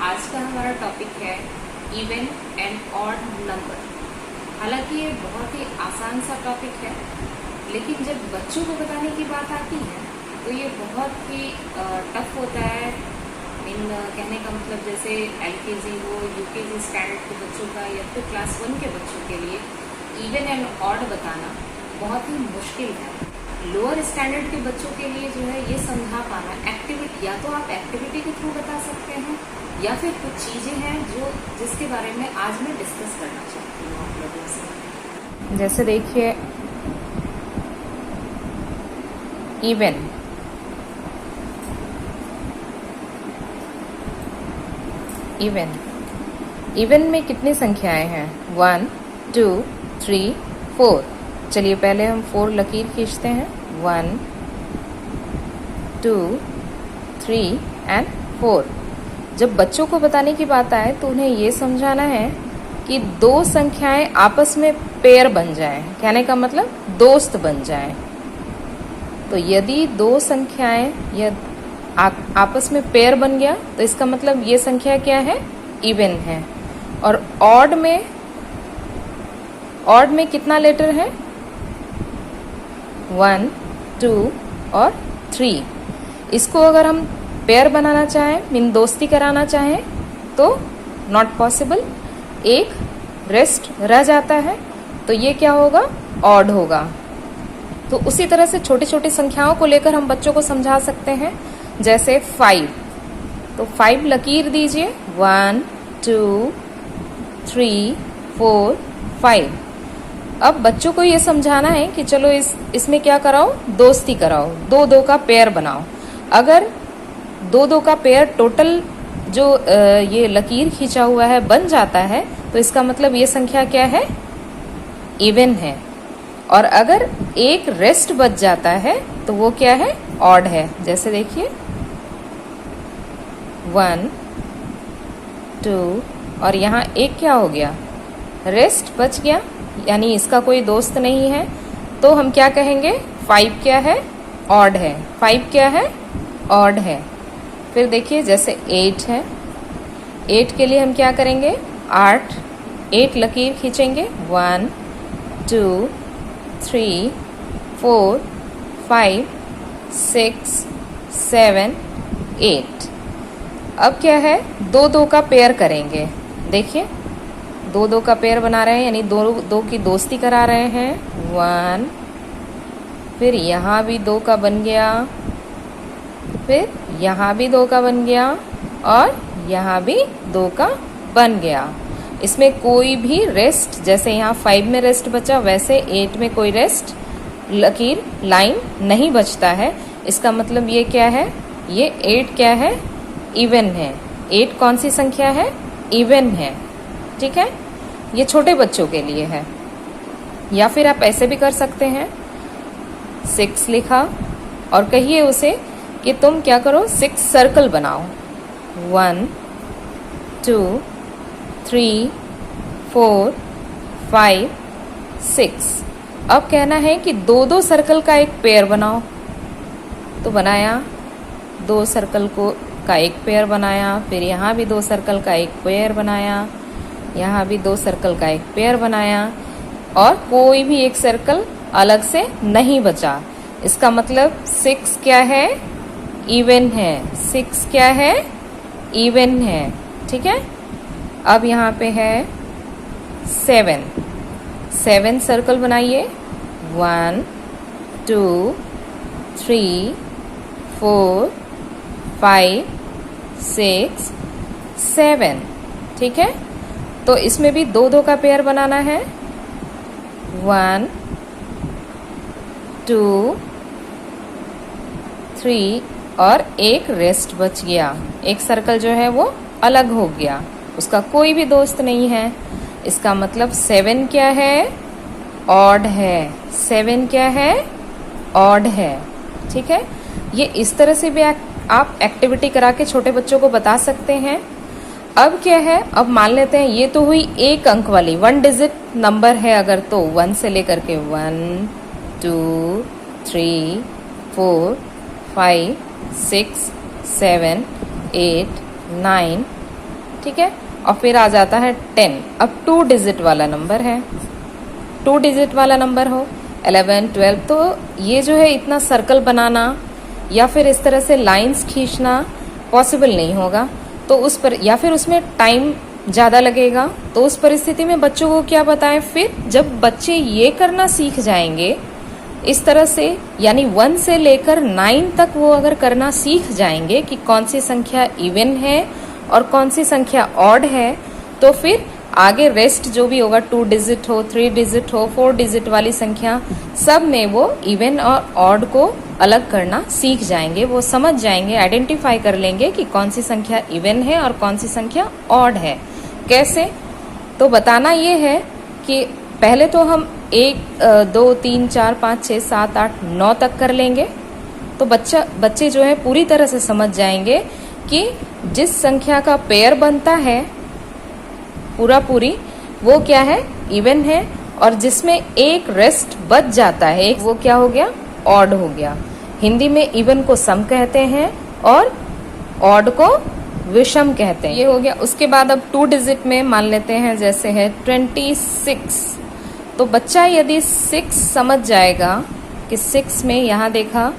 आज का हमारा टॉपिक है इवन एंड ऑड नंबर। हालांकि ये बहुत ही आसान सा टॉपिक है, लेकिन जब बच्चों को बताने की बात आती है तो ये बहुत ही टफ होता है। कहने का मतलब जैसे एलकेजी हो, यूकेजी स्टैंडर्ड के बच्चों का या फिर क्लास 1 के बच्चों के लिए इवन एंड ऑड बताना बहुत ही मुश्किल है। लोअर स्टैंडर्ड के बच्चों के लिए जो है ये समझा पाना एक्टिविटी, या तो आप एक्टिविटी के थ्रू बता सकते हैं या फिर कुछ चीज़ें हैं जिसके बारे में आज मैं डिस्कस करना चाहती हूँ आप लोगों से। जैसे देखिए इवन में कितनी संख्याएं हैं? 1 2 3 4। चलिए पहले हम 4 लकीर खींचते हैं। 1 2 3 एंड 4। जब बच्चों को बताने की बात आए तो उन्हें ये समझाना है कि दो संख्याएं आपस में पेयर बन जाएं। कहने का मतलब दोस्त बन जाएं। तो यदि दो संख्याएं या आपस में पेयर बन गया तो इसका मतलब ये संख्या क्या है? इवन है। और ऑड में कितना लेटर है? 1 2 और 3। इसको अगर हम पेयर बनाना चाहें, मीन दोस्ती कराना चाहें, तो नॉट पॉसिबल। एक रेस्ट रह जाता है तो ये क्या होगा? ऑड होगा। तो उसी तरह से छोटी छोटी संख्याओं को लेकर हम बच्चों को समझा सकते हैं। जैसे 5, तो 5 लकीर दीजिए। 1 2 3 4 5। अब बच्चों को ये समझाना है कि चलो इसमें क्या कराओ? दोस्ती कराओ, दो का पेयर बनाओ। अगर दो का पेयर टोटल जो ये लकीर खींचा हुआ है बन जाता है तो इसका मतलब ये संख्या क्या है? इवन है। और अगर एक रेस्ट बच जाता है तो वो क्या है? ऑड है। जैसे देखिए 1 2 और यहाँ एक क्या हो गया? रेस्ट बच गया, यानी इसका कोई दोस्त नहीं है। तो हम क्या कहेंगे? 5 क्या है? ऑड है। 5 क्या है? ऑड है। फिर देखिए जैसे 8 है। 8 के लिए हम क्या करेंगे? 8 लकीर खींचेंगे। 1 2 3 4 5 6 7 8। अब क्या है? दो का पेयर करेंगे। देखिए दो का पेयर बना रहे हैं, यानी दो की दोस्ती करा रहे हैं। 1, फिर यहाँ भी 2 का बन गया, फिर यहाँ भी 2 का बन गया और यहाँ भी 2 का बन गया। इसमें कोई भी रेस्ट, जैसे यहाँ 5 में रेस्ट बचा वैसे 8 में कोई रेस्ट लकीर लाइन नहीं बचता है। इसका मतलब ये क्या है? ये 8 क्या है? इवन है। 8 कौन सी संख्या है? इवन है। ठीक है, ये छोटे बच्चों के लिए है। या फिर आप ऐसे भी कर सकते हैं। 6 लिखा और कहिए उसे कि तुम क्या करो? 6 सर्कल बनाओ। 1 2 3 4 5 6। अब कहना है कि दो सर्कल का एक पेयर बनाओ। तो बनाया, 2 सर्कल का एक पेयर बनाया। फिर यहाँ भी 2 सर्कल का एक पेयर बनाया, यहाँ भी 2 सर्कल का एक पेयर बनाया और कोई भी एक सर्कल अलग से नहीं बचा। इसका मतलब 6 क्या है? इवन है। 6 क्या है? इवन है। ठीक है। अब यहाँ पे है 7 सर्कल बनाइए। 1 2 3 4 5 6 7। ठीक है, तो इसमें भी दो का पेयर बनाना है। 1 2 3 और एक रेस्ट बच गया। एक सर्कल जो है वो अलग हो गया, उसका कोई भी दोस्त नहीं है। इसका मतलब 7 क्या है? ऑड है। 7 क्या है? ऑड है। ठीक है, ये इस तरह से भी आप एक्टिविटी करा के छोटे बच्चों को बता सकते हैं। अब क्या है? अब मान लेते हैं ये तो हुई एक अंक वाली 1 डिजिट नंबर है। अगर तो 1 से लेकर के 1 2 3 4 5 6 7 8 9 ठीक है, और फिर आ जाता है 10। अब 2 डिजिट वाला नंबर है, 2 डिजिट वाला नंबर हो 11, 12, तो ये जो है इतना सर्कल बनाना या फिर इस तरह से लाइंस खींचना पॉसिबल नहीं होगा, तो उस पर या फिर उसमें टाइम ज़्यादा लगेगा। तो उस परिस्थिति में बच्चों को क्या बताएं, फिर जब बच्चे ये करना सीख जाएंगे इस तरह से, यानी 1 से लेकर 9 तक वो अगर करना सीख जाएंगे कि कौन सी संख्या इवन है और कौन सी संख्या ऑड है, तो फिर आगे रेस्ट जो भी होगा 2 डिजिट हो, 3 डिजिट हो, 4 डिजिट वाली संख्या, सब में वो इवन और ऑड को अलग करना सीख जाएंगे। वो समझ जाएंगे, आइडेंटिफाई कर लेंगे कि कौन सी संख्या इवन है और कौन सी संख्या ऑड है। कैसे? तो बताना ये है कि पहले तो हम 1, 2, 3, 4, 5, 6, 7, 8, 9 तक कर लेंगे, तो बच्चे जो है पूरी तरह से समझ जाएंगे कि जिस संख्या का पेयर बनता है पूरी वो क्या है, इवन है, और जिसमें एक रेस्ट बच जाता है वो क्या हो गया, ऑड हो गया। हिंदी में इवन को सम कहते हैं और ऑड को विषम कहते हैं। ये हो गया। उसके बाद अब 2 डिजिट में मान लेते हैं, जैसे है 26, तो बच्चा यदि 6 समझ जाएगा कि 6 में यहाँ देखा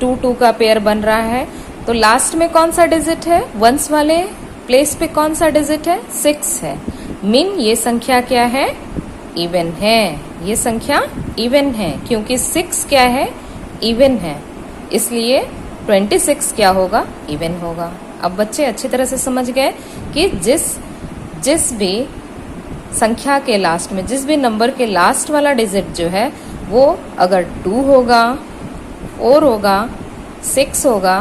2 2 का पेयर बन रहा है, तो लास्ट में कौन सा डिजिट है, वंस वाले प्लेस पे कौन सा डिजिट है, 6 है। मीन ये संख्या क्या है, इवन है। ये संख्या इवन है क्योंकि 6 क्या है, इवन है, इसलिए 26 क्या होगा, इवन होगा। अब बच्चे अच्छी तरह से समझ गए कि जिस भी संख्या के लास्ट में, जिस भी नंबर के लास्ट वाला डिजिट जो है वो अगर 2 होगा, 4 होगा, 6 होगा,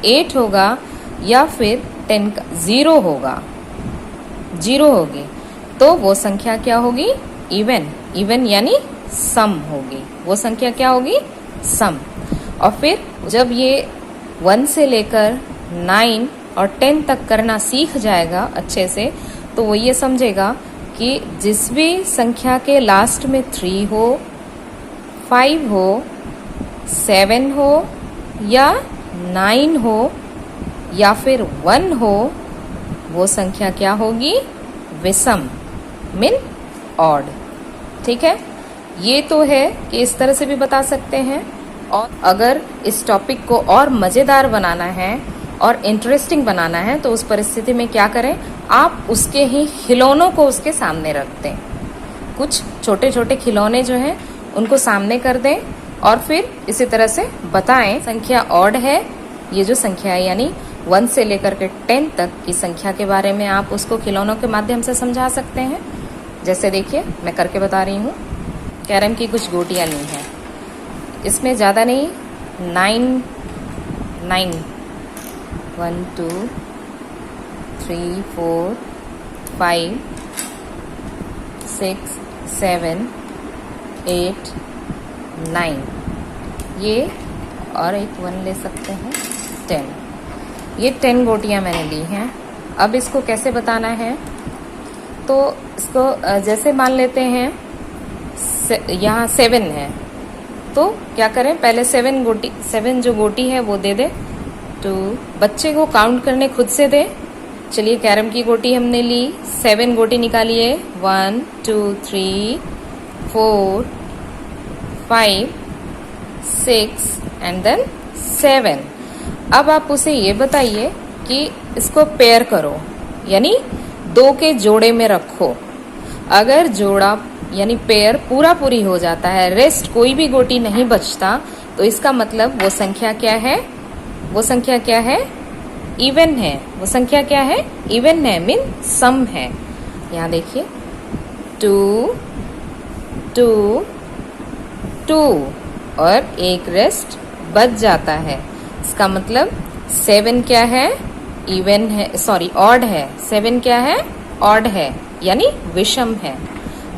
8 होगा या फिर 10 का 0 होगा, 0 होगी, तो वो संख्या क्या होगी, इवन यानी सम होगी। वो संख्या क्या होगी, सम। और फिर जब ये 1 से लेकर 9 और 10 तक करना सीख जाएगा अच्छे से, तो वो ये समझेगा कि जिस भी संख्या के लास्ट में 3 हो, 5 हो, 7 हो या 9 हो या फिर 1 हो, वो संख्या क्या होगी, विषम, मीन ऑड। ठीक है, ये तो है कि इस तरह से भी बता सकते हैं। और अगर इस टॉपिक को और मज़ेदार बनाना है और इंटरेस्टिंग बनाना है तो उस परिस्थिति में क्या करें, आप उसके ही खिलौनों को उसके सामने रख दें। कुछ छोटे छोटे खिलौने जो हैं उनको सामने कर दें और फिर इसी तरह से बताएं संख्या ऑड है, ये जो संख्या है यानी 1 से लेकर के 10 तक की संख्या के बारे में आप उसको खिलौनों के माध्यम से समझा सकते हैं। जैसे देखिए मैं करके बता रही हूँ, कैरम की कुछ गोटियाँ ली हैं, इसमें ज़्यादा नहीं, 9 1 2 3 4 5 6 7 8 9, ये और एक 1 ले सकते हैं, 10। ये 10 गोटियाँ मैंने ली हैं। अब इसको कैसे बताना है, तो इसको जैसे मान लेते हैं यहाँ 7 है, तो क्या करें, पहले 7 जो गोटी है वो दे दे, तो बच्चे को काउंट करने खुद से दे। चलिए कैरम की गोटी हमने ली, 7 गोटी निकालिए, 1 2 3 4 5 6 एंड देन 7। अब आप उसे ये बताइए कि इसको पेयर करो, यानी 2 के जोड़े में रखो। अगर जोड़ा यानी पेयर पूरी हो जाता है, रेस्ट कोई भी गोटी नहीं बचता, तो इसका मतलब वो संख्या क्या है, वो संख्या क्या है, इवन है। वो संख्या क्या है, इवन है, मीन सम है। यहाँ देखिए 2 2 2 और एक रेस्ट बच जाता है, इसका मतलब 7 क्या है, इवन है, सॉरी ऑड है। 7 क्या है, ऑड है, यानी विषम है।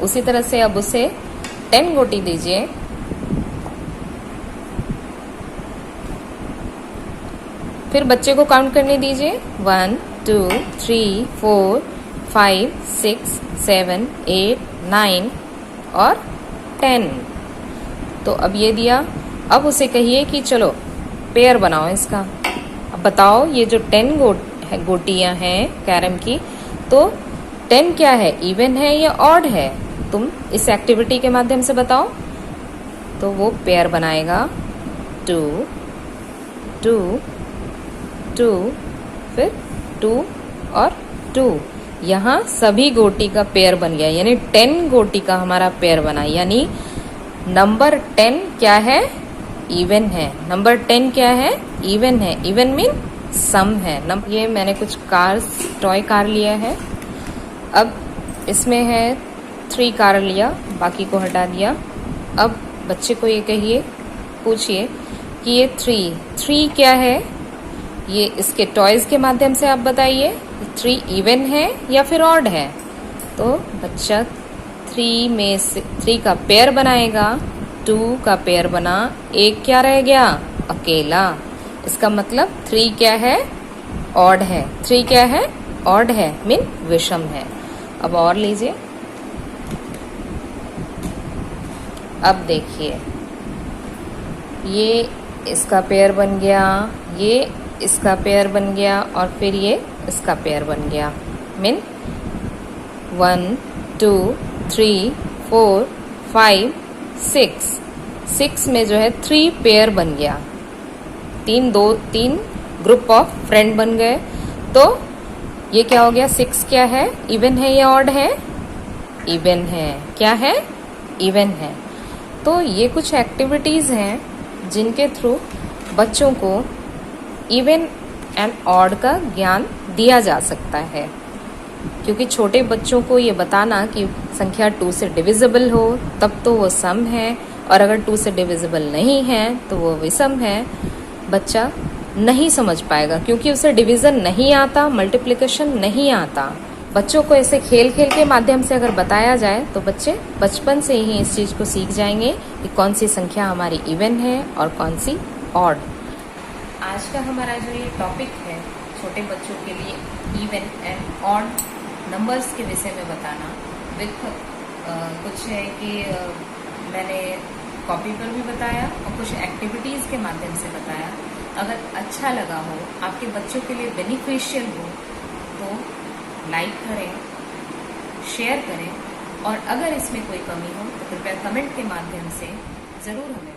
उसी तरह से अब उसे 10 गोटी दीजिए, फिर बच्चे को काउंट करने दीजिए, 1 2 3 4 5 6 7 8 9 और 10। तो अब ये दिया, अब उसे कहिए कि चलो पेयर बनाओ इसका। अब बताओ ये जो 10 गोटियां हैं कैरम की, तो 10 क्या है, इवन है या ऑड है? तुम इस एक्टिविटी के माध्यम से बताओ। तो वो पेयर बनाएगा 2 2 2, फिर 2 और 2। यहाँ सभी गोटी का पेयर बन गया, यानी 10 गोटी का हमारा पेयर बना। यानी नंबर 10 क्या है, इवन है। नंबर 10 क्या है, इवन है। इवन मीन सम है। ये मैंने कुछ कार्स, टॉय कार लिया है। अब इसमें है 3 कार लिया, बाकी को हटा दिया। अब बच्चे को ये कहिए, पूछिए कि ये 3 क्या है। ये इसके टॉयज के माध्यम से आप बताइए 3 इवन है या फिर ऑड है। तो बच्चा 3 में से 3 का पेयर बनाएगा, 2 का पेयर बना, 1 क्या रह गया, अकेला। इसका मतलब 3 क्या है, ऑड है। 3 क्या है, ऑड है, मीन विषम है। अब और लीजिए। अब देखिए, ये इसका पेयर बन गया, ये इसका पेयर बन गया, और फिर ये इसका पेयर बन गया। मीन 1 2 3 4 5 6 में जो है 3 पेयर बन गया। 3 ग्रुप ऑफ फ्रेंड बन गए। तो ये क्या हो गया, 6 क्या है, इवन है या ऑड है, इवन है। क्या है, इवन है। तो ये कुछ एक्टिविटीज हैं जिनके थ्रू बच्चों को इवन एंड ऑड का ज्ञान दिया जा सकता है। क्योंकि छोटे बच्चों को ये बताना कि संख्या 2 से डिविजिबल हो तब तो वो सम है, और अगर 2 से डिविजिबल नहीं है तो वो विषम है, बच्चा नहीं समझ पाएगा, क्योंकि उसे डिवीजन नहीं आता, मल्टीप्लिकेशन नहीं आता। बच्चों को ऐसे खेल खेल के माध्यम से अगर बताया जाए तो बच्चे बचपन से ही इस चीज़ को सीख जाएंगे कि कौन सी संख्या हमारी इवन है और कौन सी ऑड। आज का हमारा जो ये टॉपिक है छोटे बच्चों के लिए इवन एंड ऑड नंबर्स के विषय में बताना, विथ कुछ है कि मैंने कॉपी पर भी बताया और कुछ एक्टिविटीज़ के माध्यम से बताया। अगर अच्छा लगा हो, आपके बच्चों के लिए बेनिफिशियल हो, तो लाइक करें, शेयर करें, और अगर इसमें कोई कमी हो तो कृपया कमेंट के माध्यम से ज़रूर हमें